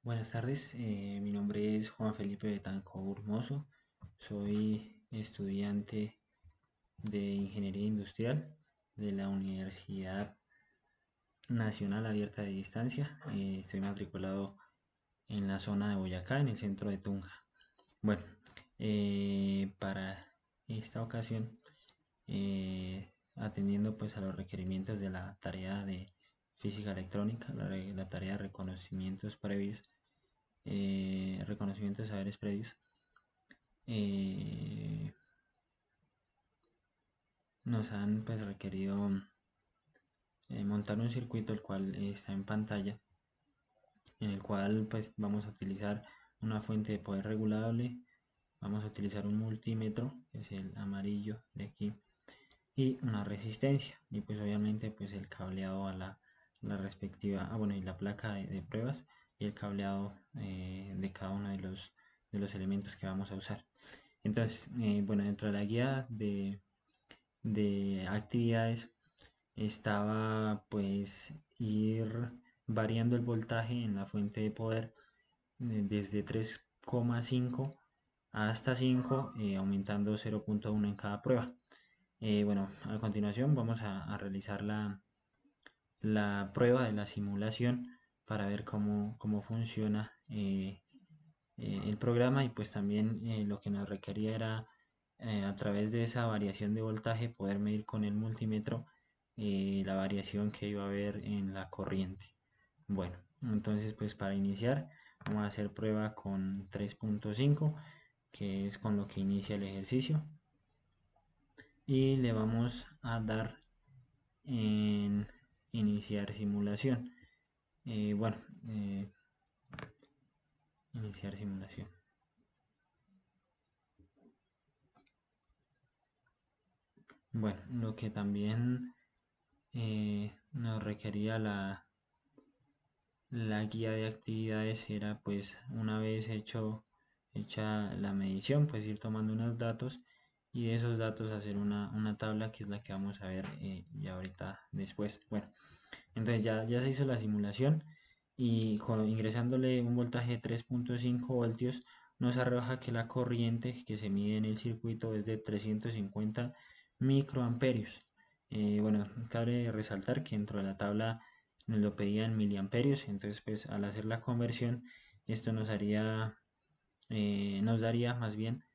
Buenas tardes, mi nombre es Juan Felipe Betancourt Mozo, soy estudiante de Ingeniería Industrial de la Universidad Nacional Abierta de Distancia. Estoy matriculado en la zona de Boyacá, en el centro de Tunja. Bueno, para esta ocasión, atendiendo pues a los requerimientos de la tarea de física electrónica, la tarea de reconocimiento de saberes previos, eh, nos han pues requerido montar un circuito el cual está en pantalla, en el cual pues vamos a utilizar una fuente de poder regulable, vamos a utilizar un multímetro, que es el amarillo de aquí, y una resistencia, y pues obviamente pues el cableado a la respectiva, bueno, y la placa de pruebas y el cableado de cada uno de los elementos que vamos a usar. Entonces, bueno, dentro de la guía de actividades estaba pues ir variando el voltaje en la fuente de poder desde 3,5 hasta 5, aumentando 0,1 en cada prueba. Bueno, a continuación vamos a realizar la prueba de la simulación para ver cómo funciona el programa, y pues también lo que nos requería era a través de esa variación de voltaje poder medir con el multímetro la variación que iba a haber en la corriente. Bueno, entonces pues para iniciar vamos a hacer prueba con 3,5, que es con lo que inicia el ejercicio, y le vamos a dar en iniciar simulación. Bueno, iniciar simulación. Bueno, lo que también nos requería la guía de actividades era pues una vez hecha la medición, pues ir tomando unos datos y de esos datos hacer una tabla, que es la que vamos a ver ya ahorita después. Bueno, entonces ya se hizo la simulación y ingresándole un voltaje de 3,5 voltios nos arroja que la corriente que se mide en el circuito es de 350 microamperios. Bueno, cabe resaltar que dentro de la tabla nos lo pedían miliamperios, entonces pues al hacer la conversión esto nos daría más bien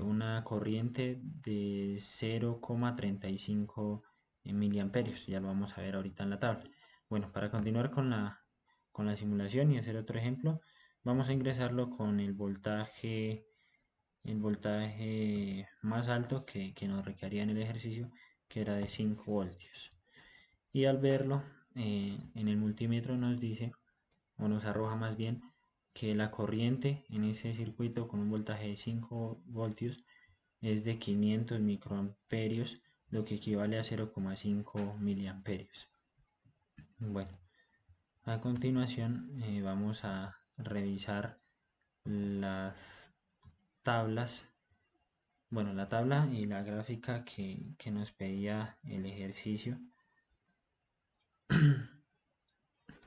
una corriente de 0,35 miliamperios. Ya lo vamos a ver ahorita en la tabla. Bueno, para continuar con la simulación y hacer otro ejemplo, vamos a ingresarlo con el voltaje más alto que nos requería en el ejercicio, que era de 5 voltios. Y al verlo en el multímetro nos dice, o nos arroja más bien, que la corriente en ese circuito con un voltaje de 5 voltios es de 500 microamperios, lo que equivale a 0,5 miliamperios. Bueno, a continuación vamos a revisar las tablas, bueno, la tabla y la gráfica que nos pedía el ejercicio,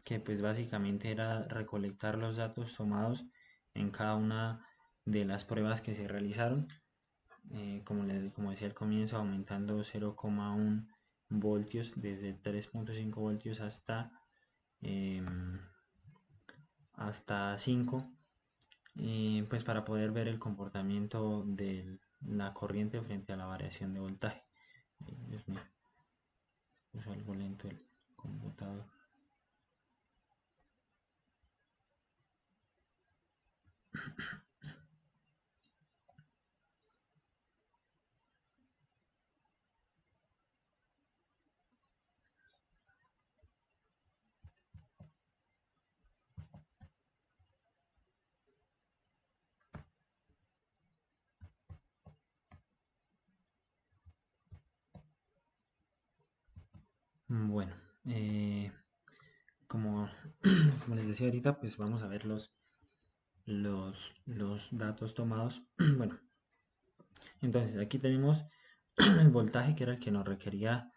que pues básicamente era recolectar los datos tomados en cada una de las pruebas que se realizaron. Como decía al comienzo, aumentando 0,1 voltios desde 3,5 voltios hasta 5, pues para poder ver el comportamiento de la corriente frente a la variación de voltaje. Dios mío, puso algo lento el computador. Bueno, como, como les decía ahorita, pues vamos a ver los datos tomados. Bueno, entonces aquí tenemos el voltaje, que era el que nos requería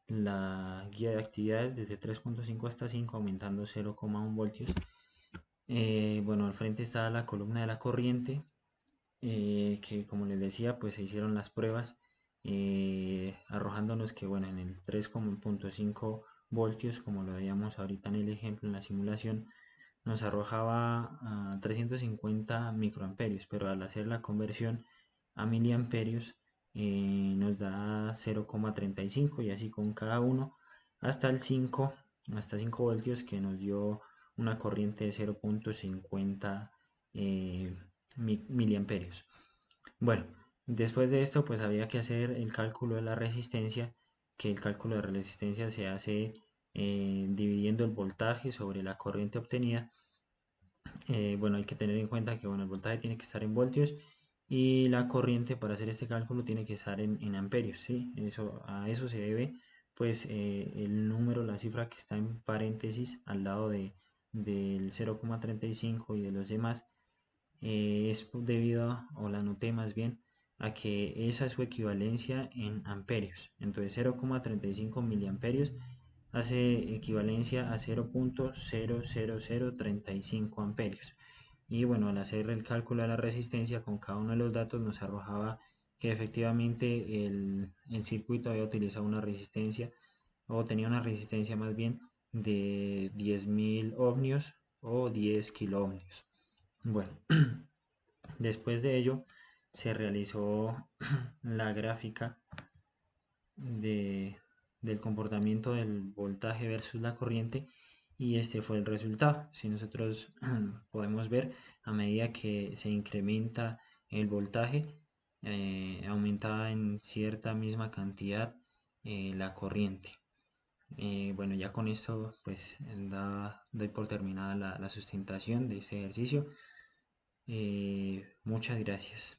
la guía de actividades, desde 3,5 hasta 5, aumentando 0,1 voltios. Bueno, al frente está la columna de la corriente, que como les decía, pues se hicieron las pruebas, arrojándonos que, bueno, en el 3,5 voltios, como lo veíamos ahorita en el ejemplo, en la simulación, nos arrojaba a 350 microamperios, pero al hacer la conversión a miliamperios nos da 0,35 y así con cada uno hasta el 5, hasta 5 voltios, que nos dio una corriente de 0,50 eh, miliamperios. Bueno, después de esto pues había que hacer el cálculo de la resistencia, que el cálculo de resistencia se hace dividiendo el voltaje sobre la corriente obtenida. Bueno, hay que tener en cuenta que, bueno, el voltaje tiene que estar en voltios y la corriente, para hacer este cálculo, tiene que estar en amperios, ¿sí? A eso se debe pues el número, la cifra que está en paréntesis al lado del 0,35 y de los demás, es debido o la noté más bien, a que esa es su equivalencia en amperios. Entonces 0,35 miliamperios hace equivalencia a 0,00035 amperios. Y bueno, al hacer el cálculo de la resistencia con cada uno de los datos nos arrojaba que efectivamente el circuito había utilizado una resistencia, o tenía una resistencia más bien, de 10.000 ohmios o 10 kiloohmios. Bueno, después de ello se realizó la gráfica de, del comportamiento del voltaje versus la corriente, y este fue el resultado. Si nosotros podemos ver, a medida que se incrementa el voltaje, aumenta en cierta misma cantidad la corriente. Bueno, ya con esto pues doy por terminada la sustentación de este ejercicio. Muchas gracias.